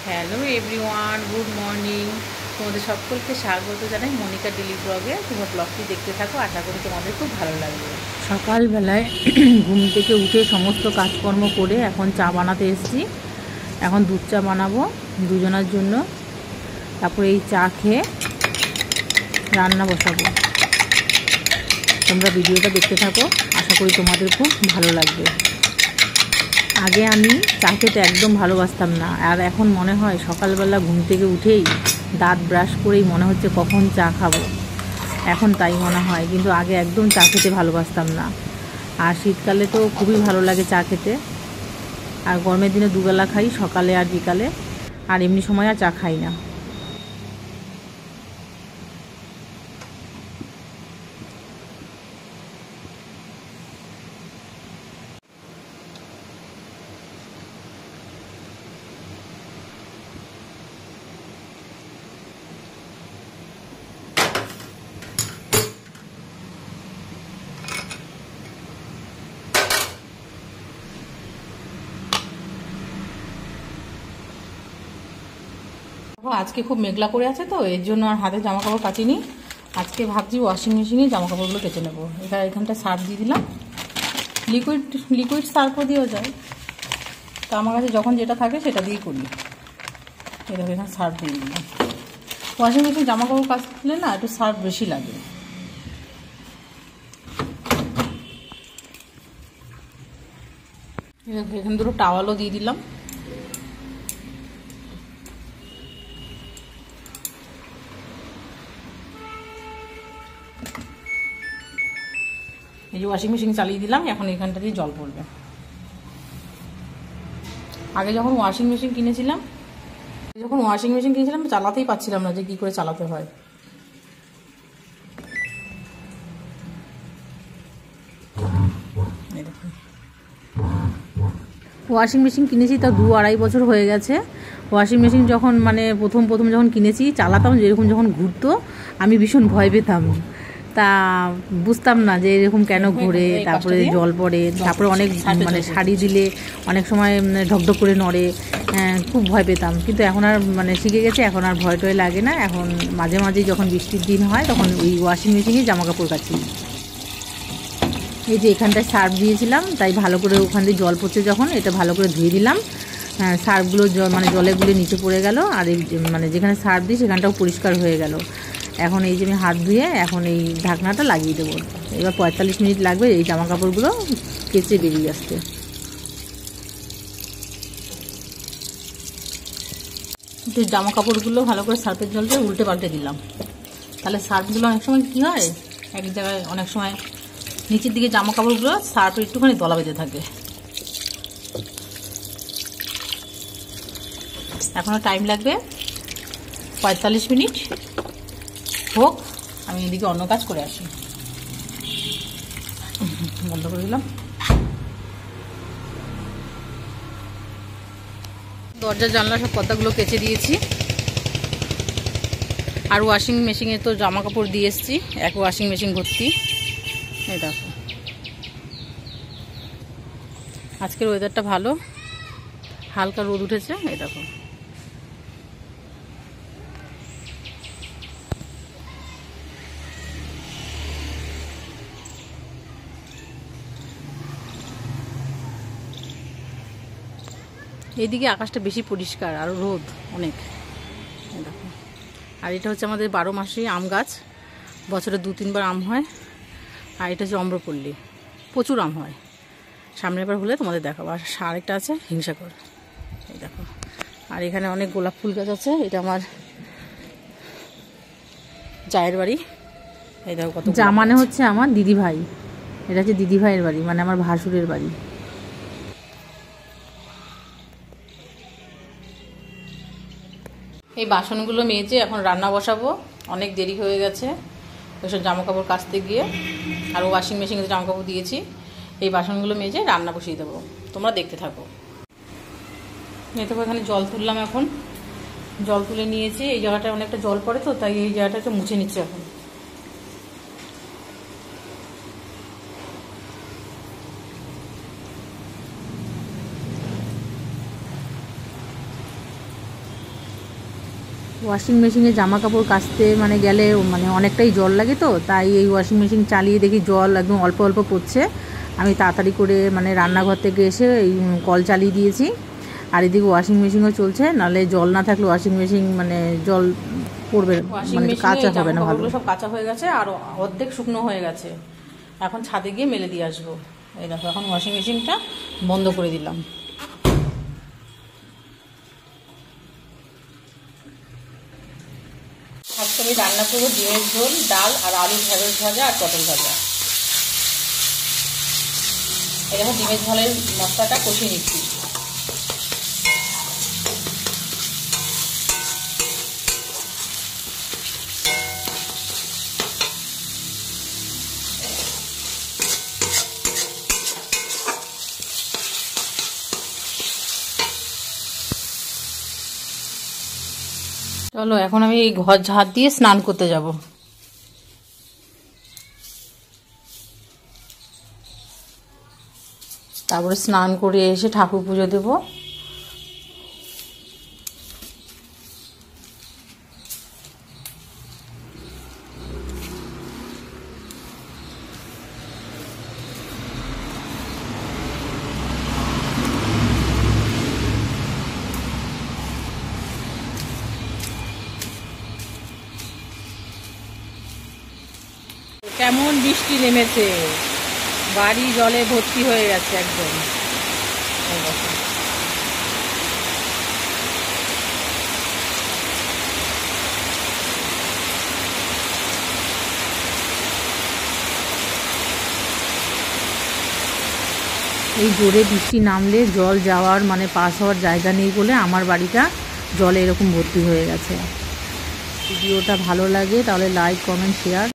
Hello everyone, good morning. তোমাদের সকলকে স্বাগত জানাই মনিকা ডেলি ব্লগে। তোমার ব্লগটি দেখতে থাকো, আশা করি তোমাদের খুব ভালো লাগবে। সকালবেলায় ঘুম থেকে উঠে সমস্ত কাজকর্ম করে এখন চা বানাতে এসেছি। এখন দুধ চা বানাবো দুজনের জন্য, তারপরে এই চা খেয়ে রান্না বসাবো। তোমরা ভিডিওটা দেখতে থাকো, আশা করি তোমাদের খুব ভালো লাগবে। আগে আমি চা খেতে একদম ভালোবাসতাম না, আর এখন মনে হয় সকালবেলা ঘুম থেকে উঠেই দাঁত ব্রাশ করেই মনে হচ্ছে কখন চা খাবো। এখন তাই মনে হয়, কিন্তু আগে একদম চা খেতে ভালোবাসতাম না। আর শীতকালে তো খুবই ভালো লাগে চা খেতে। আর গরমের দিনে দুবেলা খাই, সকালে আর বিকালে, আর এমনি সময় আর চা খাই না। আজকে খুব মেঘলা করে আছে তো, এর জন্য আর হাতে জামা কাপড় কাচিনি। আজকে ভাবছি ওয়াশিং মেশিনে জামা কাপড়গুলো কেচে নেবো। এখানটা সার্ফ দিয়ে দিলাম, লিকুইড সার্ফও দিয়েও যায়, তা আমার কাছে যখন যেটা থাকে সেটা দিয়েই করি। এরকম এখানে সার্ফ দিয়ে দিলাম। ওয়াশিং মেশিন জামা কাপড় কাচলে না একটু সার্ফ বেশি লাগে। এখানে দুটো টাওয়ালও দিয়ে দিলাম। এই যে ওয়াশিং মেশিন চালিয়ে দিলাম, এখন এখানটা দিয়ে জল পড়বে। আগে যখন ওয়াশিং মেশিন কিনেছিলাম চালাতেই পারছিলাম না যে কি করে চালাতে হয়। ওয়াশিং মেশিন কিনেছি তা 2-2.5 বছর হয়ে গেছে। ওয়াশিং মেশিন যখন প্রথম যখন কিনেছি, চালাতাম যেরকম যখন ঘুরতো আমি ভীষণ ভয় পেতাম। তা বুঝতাম না যে এরকম কেন ঘুরে, তারপরে জল পড়ে, তারপরে অনেক শাড়ি দিলে অনেক সময় ঢকঢক করে নড়ে, খুব ভয় পেতাম। কিন্তু এখন আর শিখে গেছে, এখন আর ভয় টয় লাগে না। এখন মাঝে মাঝে যখন বৃষ্টির দিন হয় তখন ওই ওয়াশিং মেশিনেই জামা কাপড় কাচি। এই যে এখানটায় সার্ফ দিয়েছিলাম, তাই ভালো করে ওখান দিয়ে জল পড়ছে যখন, এটা ভালো করে ধুয়ে দিলাম। সার্ফগুলো জলে গুলে নিচে পড়ে গেল, আর এই যেখানে সার্ফ দিই সেখানটাও পরিষ্কার হয়ে গেল। এখন এই যে আমি হাত ধুয়ে এখন এই ঢাকনাটা লাগিয়ে দেবো। এবার 45 মিনিট লাগবে এই জামা কাপড়গুলো কেচে বেরিয়ে আসতে। জামা কাপড়গুলো ভালো করে সার্ফের জলটা উল্টে পাল্টে দিলাম। তাহলে সার্ফগুলো অনেক সময় কী হয়, এক জায়গায় অনেক সময় নিচের দিকে জামা কাপড়গুলো সার্ফ একটুখানি দলা বেঁধে থাকে। এখনও টাইম লাগবে 45 মিনিট হোক, আমি এদিকে অন্য কাজ করে আসি। বন্ধ করে দিলাম। দরজা জানলা সব পর্দাগুলো কেচে দিয়েছি। আর ওয়াশিং মেশিনে তো জামা কাপড় দিয়ে এসেছি, এক ওয়াশিং মেশিন ভর্তি। এই দেখো, আজকের ওয়েদারটা ভালো, হালকা রোদ উঠেছে। এই দেখো, এইদিকে আকাশটা বেশি পরিষ্কার আর রোদ অনেক। দেখো, আর এটা হচ্ছে আমাদের 12 মাসি আম গাছ, বছরে 2-3 বার আম হয়। আর এটা হচ্ছে অম্রপল্লী, প্রচুর আম হয়। সামনের বার হলে তোমাদের দেখাবো। আর আরেকটা আছে হিংসাকর, এই দেখো। আর এখানে অনেক গোলাপ ফুল গাছ আছে, এটা আমার জায়ের বাড়ি। এই দেখো কত, যা হচ্ছে আমার দিদি ভাই, এটা হচ্ছে দিদি ভাইয়ের বাড়ি, আমার ভাসুরের বাড়ি। এই বাসনগুলো মেজে এখন রান্না বসাবো, অনেক দেরি হয়ে গেছে ওইসব জামা কাপড় কাচতে গিয়ে। আর ওয়াশিং মেশিনে জামা কাপড় দিয়েছি, এই বাসনগুলো মেজে রান্না বসিয়ে দেবো। তোমরা দেখতে থাকো। এখানে জল তুললাম, এখন জল তুলে নিয়েছি। এই জায়গাটায় অনেকটা জল পড়ে তো, তাই এই জায়গাটা একটু মুছে নিচ্ছি এখন। ওয়াশিং মেশিনে জামা কাপড় কাচতে মানে গেলে মানে অনেকটাই জল লাগে, তো তাই এই ওয়াশিং মেশিন চালিয়ে দেখি জল একদম অল্প অল্প পড়ছে। আমি তাড়াতাড়ি করে মানে রান্নাঘর থেকে এসে এই কল চালিয়ে দিয়েছি। আর এদিকে ওয়াশিং মেশিনও চলছে, নাহলে জল না থাকলে ওয়াশিং মেশিন মানে জল পড়বে, মানে কাঁচা হবে না ভালো। সব কাঁচা হয়ে গেছে আর অর্ধেক শুকনো হয়ে গেছে, এখন ছাদে গিয়ে মেলে দিয়ে আসবো। এই দেখো এখন ওয়াশিং মেশিনটা বন্ধ করে দিলাম। আজকে আমি রান্না করবো ডিমের ঝোল, ডাল আর আলু ঢেঁড়স ভাজা আর পটল ভাজা। এই দেখো ডিমের ঝোলের মশলাটা কষিয়ে নিচ্ছি। চলো এখন আমি এই ঘর ঝাড় দিয়ে স্নান করতে যাব। তারপরে স্নান করে এসে ঠাকুর পুজো দেব। কেমন বৃষ্টি নেমেছে, বাড়ি জলে ভর্তি হয়ে গেছে একদম। এই জোরে বৃষ্টি নামলে জল যাওয়ার মানে পাস হওয়ার জায়গা নেই বলে আমার বাড়িটা জলে এরকম ভর্তি হয়ে গেছে। ভিডিওটা ভালো লাগে তাহলে লাইক, কমেন্ট, শেয়ার